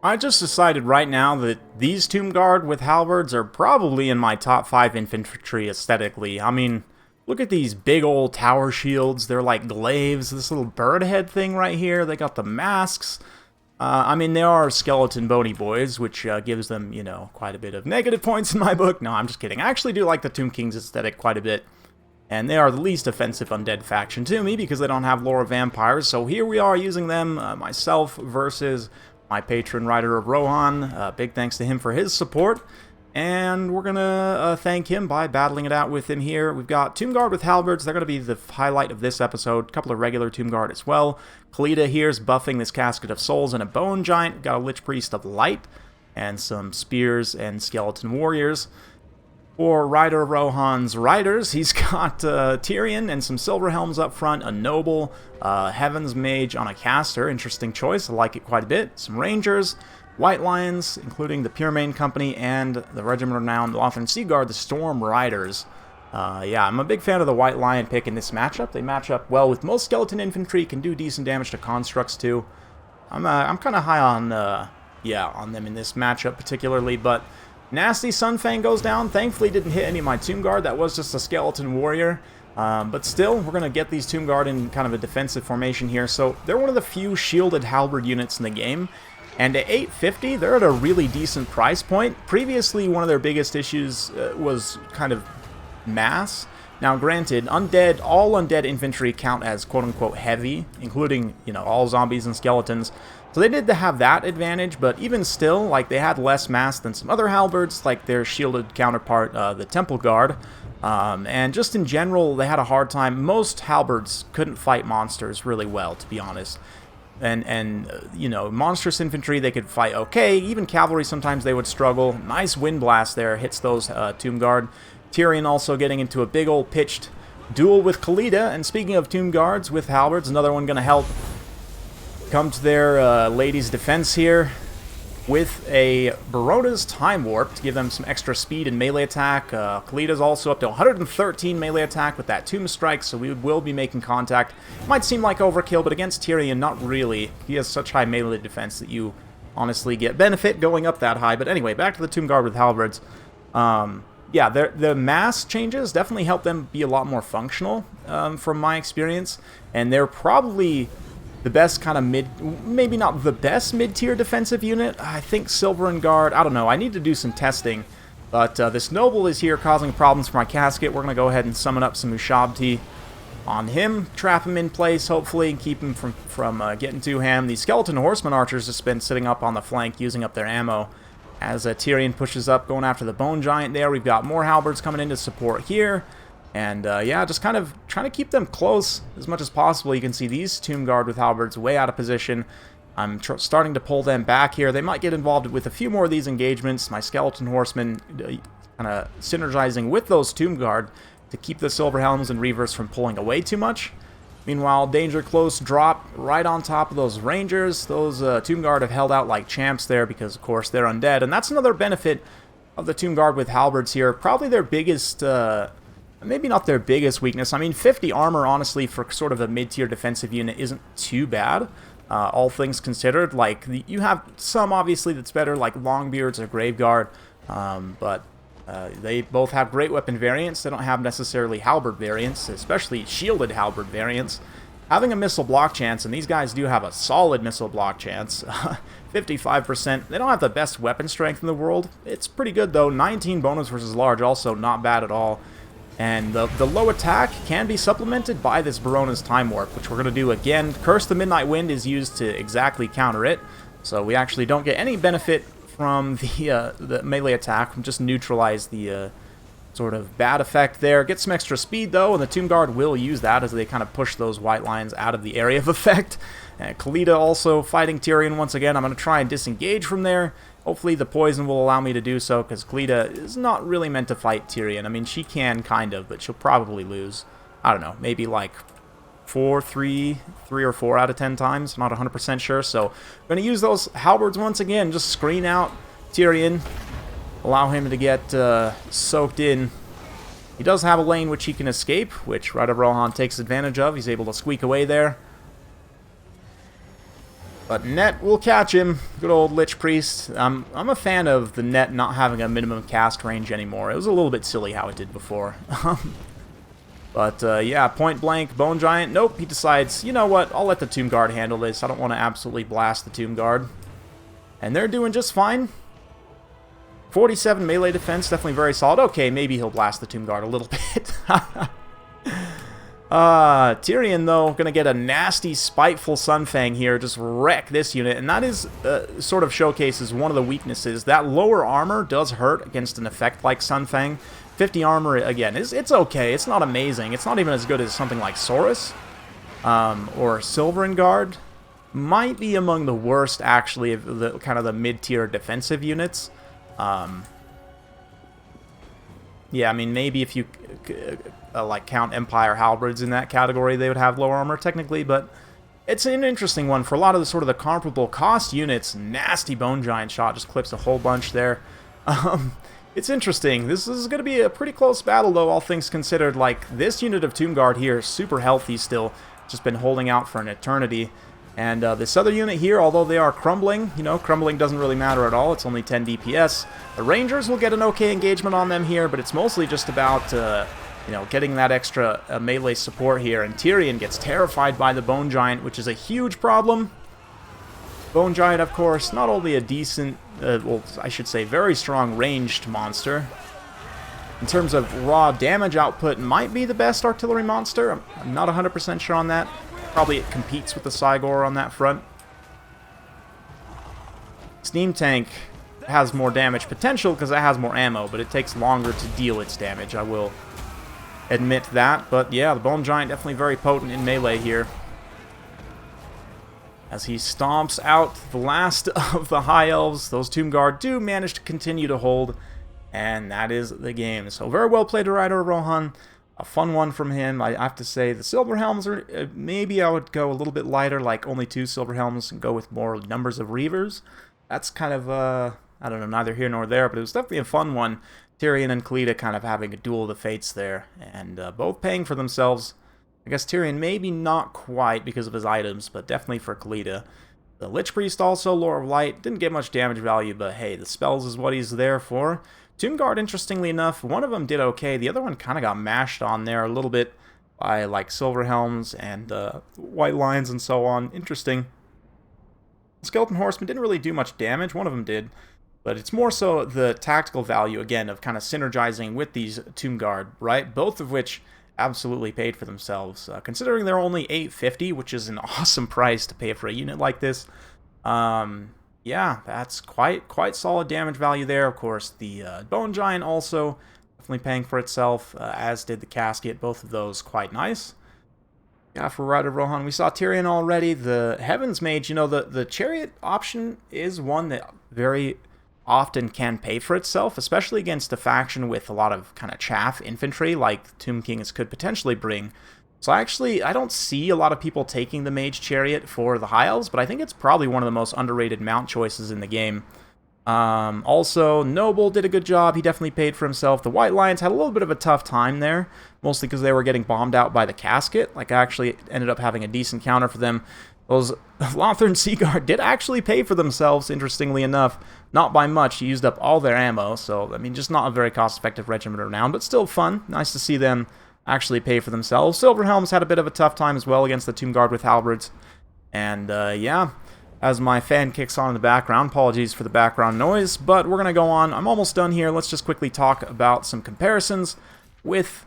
I just decided right now that these Tomb Guard with Halberds are probably in my top 5 infantry aesthetically. I mean, look at these big old tower shields. They're like glaives. This little bird head thing right here. They got the masks. I mean, they are skeleton bony boys, which gives them, you know, quite a bit of negative points in my book. No, I'm just kidding. I actually do like the Tomb King's aesthetic quite a bit. And they are the least offensive undead faction to me because they don't have lore of vampires. So here we are using them, myself versus my patron Rider of Rohan. Big thanks to him for his support. And we're going to thank him by battling it out with him here. We've got Tomb Guard with Halberds. They're going to be the highlight of this episode. A couple of regular Tomb Guard as well. Khalida here is buffing this Casket of Souls and a Bone Giant. We've got a Lich Priest of Light and some Spears and Skeleton Warriors. For Rider of Rohan's Riders, he's got Tyrion and some Silver Helms up front, a Noble, Heaven's Mage on a Caster. Interesting choice. I like it quite a bit. Some Rangers, White Lions, including the Pure Main Company, and the Regiment Renowned Lothern Seaguard, the Storm Riders. Yeah, I'm a big fan of the White Lion pick in this matchup. They match up well with most Skeleton Infantry, can do decent damage to Constructs too. I'm kind of high on, yeah, on them in this matchup particularly, but Nasty Sunfang goes down. Thankfully didn't hit any of my Tomb Guard. That was just a Skeleton Warrior. But still, we're going to get these Tomb Guard in kind of a defensive formation here. So they're one of the few shielded halberd units in the game. And at 850, they're at a really decent price point. Previously, one of their biggest issues was kind of mass. Now, granted, all undead infantry count as quote-unquote heavy, including, you know, all zombies and skeletons. So they did have that advantage, but even still, like, they had less mass than some other halberds, like their shielded counterpart, the Temple Guard. And just in general, they had a hard time. Most halberds couldn't fight monsters really well, to be honest. And you know, monstrous infantry, they could fight okay. Even cavalry, sometimes they would struggle. Nice wind blast there, hits those Tomb Guard. Tyrion also getting into a big old pitched duel with Khalida. And speaking of Tomb Guards with halberds, another one going to help come to their lady's defense here with a Barona's Time Warp to give them some extra speed and melee attack. Khalida's also up to 113 melee attack with that Tomb Strike, so we will be making contact. Might seem like overkill, but against Tyrion, not really. He has such high melee defense that you honestly get benefit going up that high. But anyway, back to the Tomb Guard with Halberds. Yeah, the mass changes definitely help them be a lot more functional from my experience, and they're probably the best kind of maybe not the best mid-tier defensive unit. I think Silver and Guard, I don't know, I need to do some testing. But this Noble is here causing problems for my Casket. We're going to go ahead and summon up some Ushabti on him, trap him in place, hopefully, and keep him from getting to him. These Skeleton Horseman Archers just been sitting up on the flank, using up their ammo. As Tyrion pushes up, going after the Bone Giant there. We've got more Halberds coming in to support here. And, yeah, just kind of trying to keep them close as much as possible. You can see these Tomb Guard with Halberds way out of position. I'm starting to pull them back here. They might get involved with a few more of these engagements. My Skeleton Horsemen kind of synergizing with those Tomb Guard to keep the Silver Helms and Reavers from pulling away too much. Meanwhile, Danger Close drop right on top of those Rangers. Those Tomb Guard have held out like champs there because, of course, they're undead. And that's another benefit of the Tomb Guard with Halberds here. Probably their biggest... maybe not their biggest weakness. I mean, 50 armor, honestly, for sort of a mid-tier defensive unit isn't too bad, all things considered. Like, you have some, obviously, that's better, like Longbeards or Graveguard, but they both have great weapon variants. They don't have necessarily halberd variants, especially shielded halberd variants. Having a missile block chance, and these guys do have a solid missile block chance, 55%. They don't have the best weapon strength in the world. It's pretty good, though. 19 bonus versus large, also not bad at all. And the low attack can be supplemented by this Barona's Time Warp, which we're going to do again. Curse the Midnight Wind is used to exactly counter it, so we actually don't get any benefit from the melee attack. We just neutralize the sort of bad effect there. Get some extra speed, though, and the Tomb Guard will use that as they kind of push those White Lions out of the area of effect. Khalida also fighting Tyrion once again. I'm going to try and disengage from there. Hopefully the poison will allow me to do so, because Khalida is not really meant to fight Tyrion. I mean, she can, kind of, but she'll probably lose. I don't know, maybe like 3 or 4 out of 10 times. I'm not 100% sure, so I'm going to use those Halberds once again. Just screen out Tyrion, allow him to get soaked in. He does have a lane which he can escape, which Rider of Rohan takes advantage of. He's able to squeak away there. But net will catch him. Good old Lich Priest. I'm a fan of the net not having a minimum cast range anymore. It was a little bit silly how it did before. But yeah, point blank, Bone Giant. Nope, he decides, you know what, I'll let the Tomb Guard handle this. I don't want to absolutely blast the Tomb Guard. And they're doing just fine. 47 melee defense, definitely very solid. Okay, maybe he'll blast the Tomb Guard a little bit. Tyrion, though, gonna get a nasty, spiteful Sunfang here, just wreck this unit, and that is, sort of showcases one of the weaknesses. That lower armor does hurt against an effect like Sunfang. 50 armor, again, it's okay, it's not amazing, it's not even as good as something like Saurus, or Silverin Guard. Might be among the worst, actually, of the kind of the mid-tier defensive units. Yeah, I mean, maybe if you like count Empire Halberds in that category, they would have lower armor technically, but it's an interesting one for a lot of the sort of the comparable cost units. Nasty Bone Giant shot just clips a whole bunch there. It's interesting. This is going to be a pretty close battle, though, all things considered. Like, this unit of Tomb Guard here is super healthy still, just been holding out for an eternity. And this other unit here, although they are crumbling, you know, crumbling doesn't really matter at all. It's only 10 DPS. The Rangers will get an okay engagement on them here, but it's mostly just about, you know, getting that extra melee support here. And Tyrion gets terrified by the Bone Giant, which is a huge problem. Bone Giant, of course, not only a decent, well, I should say very strong ranged monster. In terms of raw damage output, might be the best artillery monster. I'm not 100% sure on that. Probably it competes with the Cygor on that front. Steam Tank has more damage potential because it has more ammo, but it takes longer to deal its damage, I will admit that. But yeah, the Bone Giant definitely very potent in melee here, as he stomps out the last of the High Elves. Those Tomb Guard do manage to continue to hold, and that is the game. So very well played to Rider Rohan. A fun one from him, I have to say. The Silver Helms are, maybe I would go a little bit lighter, like only 2 Silver Helms, and go with more numbers of Reavers. That's kind of, I don't know, neither here nor there, but it was definitely a fun one. Tyrion and Cleida kind of having a duel of the fates there, and both paying for themselves. I guess Tyrion maybe not quite because of his items, but definitely for Cleida. The Lich Priest also, Lore of Light, didn't get much damage value, but hey, the spells is what he's there for. Tomb Guard, interestingly enough, one of them did okay. The other one kind of got mashed on there a little bit by, like, Silver Helms and White Lions and so on. Interesting. Skeleton Horsemen didn't really do much damage. One of them did. But it's more so the tactical value, again, of kind of synergizing with these Tomb Guard, right? Both of which absolutely paid for themselves. Considering they're only $850, which is an awesome price to pay for a unit like this. Yeah, that's quite solid damage value there. Of course, the Bone Giant also definitely paying for itself, as did the Casket. Both of those quite nice. Yeah, for Rider Rohan, we saw Tyrion already. The Heavens Mage, you know, the Chariot option is one that very often can pay for itself, especially against a faction with a lot of kind of chaff infantry, like Tomb Kings could potentially bring. So actually, I don't see a lot of people taking the Mage Chariot for the High Elves, but I think it's probably one of the most underrated mount choices in the game. Also, Noble did a good job. He definitely paid for himself. The White Lions had a little bit of a tough time there, mostly because they were getting bombed out by the Casket. Like, I actually ended up having a decent counter for them. Those Lothern Sea Guard did actually pay for themselves, interestingly enough. Not by much. He used up all their ammo, so, I mean, just not a very cost-effective regiment around, but still fun. Nice to see them actually pay for themselves. Silver Helms had a bit of a tough time as well against the Tomb Guard with Halberds. And, yeah, as my fan kicks on in the background, apologies for the background noise, but we're going to go on. I'm almost done here. Let's just quickly talk about some comparisons with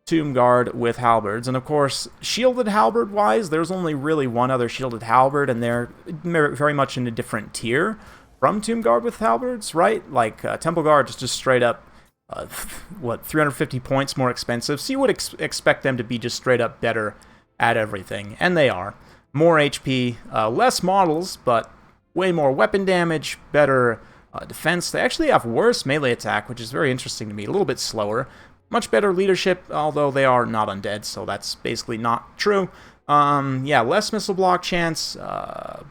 Tomb Guard with Halberds. And, of course, shielded Halberd-wise, there's only really one other shielded Halberd, and they're very much in a different tier from Tomb Guard with Halberds, right? Like, Temple Guard is just straight up, 350 points more expensive, so you would expect them to be just straight up better at everything, and they are. More HP, less models, but way more weapon damage, better defense. They actually have worse melee attack, which is very interesting to me, a little bit slower. Much better leadership, although they are not undead, so that's basically not true. Yeah, less missile block chance,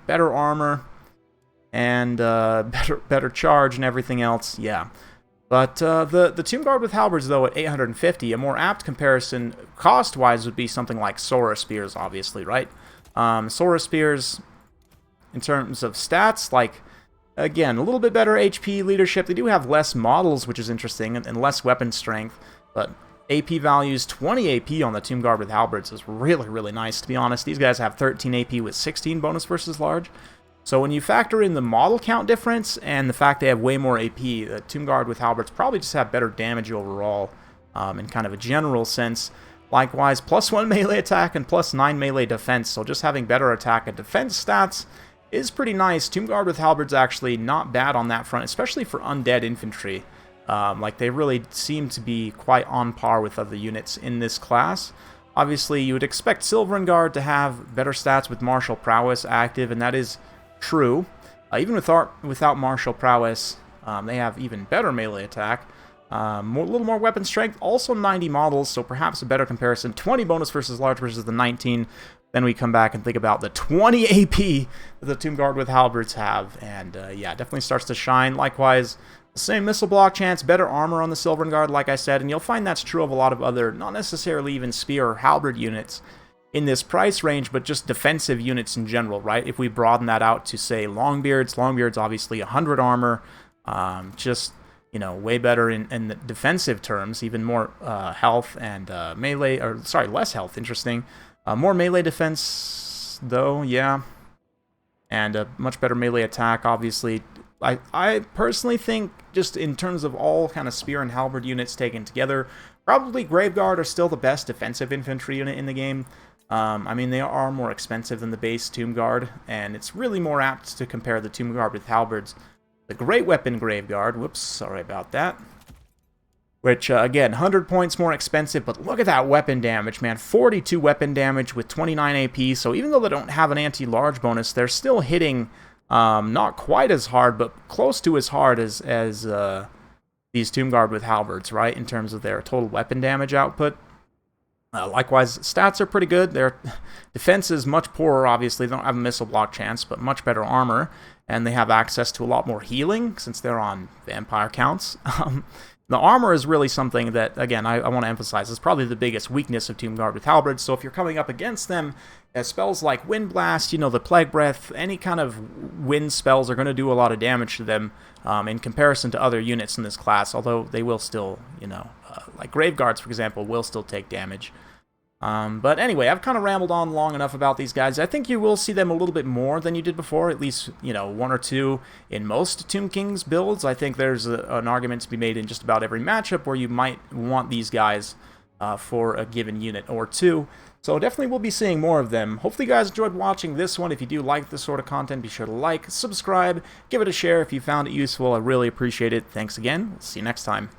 better armor, and better charge and everything else, yeah. But the Tomb Guard with Halberds, though, at 850, a more apt comparison cost-wise would be something like Sora Spears, obviously, right? Sora Spears, in terms of stats, like, again, a little bit better HP leadership. They do have less models, which is interesting, and less weapon strength, but AP values, 20 AP on the Tomb Guard with Halberds is really, really nice, to be honest. These guys have 13 AP with 16 bonus versus large. So when you factor in the model count difference and the fact they have way more AP, the Tomb Guard with Halberds probably just have better damage overall in kind of a general sense. Likewise, +1 melee attack and +9 melee defense, so just having better attack and defense stats is pretty nice. Tomb Guard with Halberds actually not bad on that front, especially for undead infantry. Like, they really seem to be quite on par with other units in this class. Obviously, you would expect Sylvan Guard to have better stats with martial prowess active, and that is true. Even without martial prowess, they have even better melee attack. A little more weapon strength, also 90 models, so perhaps a better comparison. 20 bonus versus large versus the 19. Then we come back and think about the 20 AP that the Tomb Guard with Halberds have, and yeah, definitely starts to shine. Likewise, the same missile block chance, better armor on the Sylvan Guard, like I said, and you'll find that's true of a lot of other, not necessarily even spear or halberd units in this price range, but just defensive units in general, right? If we broaden that out to, say, Longbeards obviously 100 armor, just, you know, way better in the defensive terms, even more health and melee, or sorry, less health, interesting. More melee defense, though, yeah, and a much better melee attack, obviously. I personally think, just in terms of all kind of spear and halberd units taken together, probably Graveguard are still the best defensive infantry unit in the game. I mean, they are more expensive than the base Tomb Guard, and it's really more apt to compare the Tomb Guard with Halberds. The Great Weapon Graveguard, whoops, sorry about that, which, again, 100 points more expensive, but look at that weapon damage, man. 42 weapon damage with 29 AP, so even though they don't have an anti-large bonus, they're still hitting not quite as hard, but close to as hard as these Tomb Guard with Halberds, right, in terms of their total weapon damage output. Likewise, stats are pretty good. Their defense is much poorer, obviously. They don't have a missile block chance, but much better armor. And they have access to a lot more healing, since they're on vampire counts. The armor is really something that, again, I want to emphasize, is probably the biggest weakness of Tomb Guard with Halberds. So if you're coming up against them, spells like Wind Blast, you know, the Plague Breath, any kind of wind spells are going to do a lot of damage to them in comparison to other units in this class, although they will still, you know, like Graveguards, for example, will still take damage. But anyway, I've kind of rambled on long enough about these guys. I think you will see them a little bit more than you did before, at least, you know, one or two in most Tomb Kings builds. I think there's an argument to be made in just about every matchup where you might want these guys for a given unit or two. So definitely we'll be seeing more of them. Hopefully you guys enjoyed watching this one. If you do like this sort of content, be sure to like, subscribe, give it a share if you found it useful. I really appreciate it. Thanks again. We'll see you next time.